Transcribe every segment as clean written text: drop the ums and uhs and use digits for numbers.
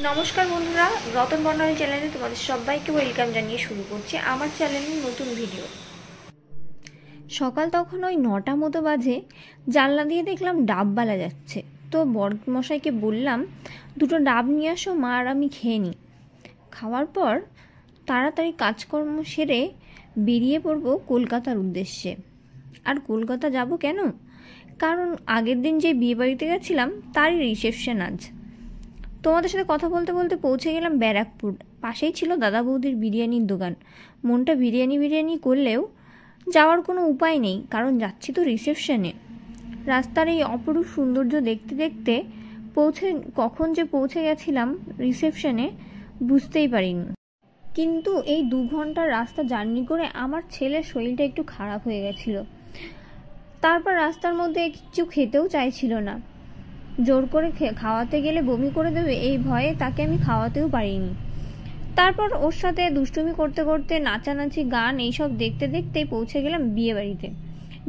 নমস্কার বন্ধুরা, রতন বর্ণালী চ্যানেলে তোমাদের সবাইকে ওয়েলকাম জানিয়ে শুরু করছি আমার চ্যানেলের নতুন ভিডিও। সকাল তখন ওই 9টা মতো বাজে, জানলা দিয়ে দেখলাম ডাব বালা যাচ্ছে। তো বড়মশাইকে বললাম, দুটো ডাব নিয়ে আসো, মা আর আমি খেয়ে নিই। খাওয়ার পর তাড়াতাড়ি কাজকর্ম সেরে বেরিয়ে পড়বো কলকাতার উদ্দেশ্যে। আর কলকাতা যাব কেন? কারণ আগের দিন যে বিয়ে বাড়িতে গেছিলাম তারই রিসেপশন আজ। তোমাদের সাথে কথা বলতে বলতে পৌঁছে গেলাম ব্যারাকপুর। পাশেই ছিল দাদা বৌদির বিরিয়ানির দোকান। মনটা বিরিয়ানি করলেও যাওয়ার কোনো উপায় নেই, কারণ যাচ্ছি তো রিসেপশনে। রাস্তার এই অপরূপ সৌন্দর্য দেখতে দেখতে কখন যে পৌঁছে গেছিলাম রিসেপশনে বুঝতেই পারিনি। কিন্তু এই 2 ঘন্টার রাস্তা জার্নি করে আমার ছেলের শরীরটা একটু খারাপ হয়ে গেছিল। তারপর রাস্তার মধ্যে কিছু খেতেও চাইছিল না। জোর করে খাওয়াতে গেলে বমি করে দেবে, এই ভয়ে তাকে আমি খাওয়াতেও পারিনি। তারপর ওর সাথে দুষ্টুমি করতে করতে নাচানাচি গান এইসব দেখতে দেখতেই পৌঁছে গেলাম বিয়েবাড়িতে।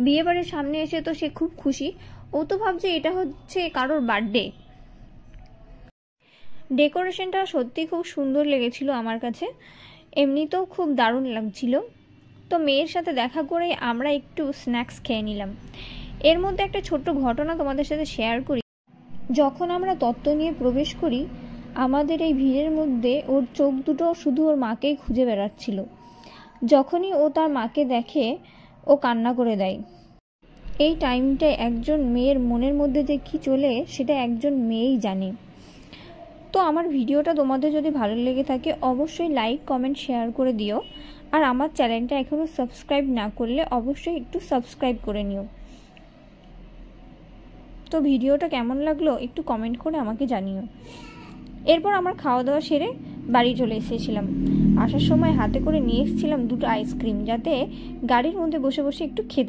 বিয়েবাড়ির সামনে এসে তো সে খুব খুশি। ও তো ভাবছে এটা হচ্ছে কারোর বার্থডে। ডেকোরেশনটা সত্যি খুব সুন্দর লেগেছিল আমার কাছে, এমনিতেও খুব দারুণ লাগছিল। তো মেয়ের সাথে দেখা করে আমরা একটু স্ন্যাক্স খেয়ে নিলাম। এর মধ্যে একটা ছোট্ট ঘটনা তোমাদের সাথে শেয়ার করি। যখন আমরা তত্ত্ব নিয়ে প্রবেশ করি, আমাদের এই ভিড়ের মধ্যে ওর চোখ দুটো শুধু ওর মাকেই খুঁজে বেড়াচ্ছিল। যখনই ও তার মাকে দেখে ও কান্না করে দেয়। এই টাইমটায় একজন মেয়ের মনের মধ্যে যে কী চলে সেটা একজন মেয়েই জানে। তো আমার ভিডিওটা তোমাদের যদি ভালো লেগে থাকে অবশ্যই লাইক কমেন্ট শেয়ার করে দিও। আর আমার চ্যানেলটা এখনও সাবস্ক্রাইব না করলে অবশ্যই একটু সাবস্ক্রাইব করে নিও। তো ভিডিওটা কেমন লাগলো একটু কমেন্ট করে আমাকে জানিও। এরপর আমার খাওয়া দাওয়া সেরে বাড়ি চলে এসেছিলাম। আসার সময় হাতে করে নিয়ে এসেছিলাম 2টো আইসক্রিম, যাতে গাড়ির মধ্যে বসে বসে একটু খেতে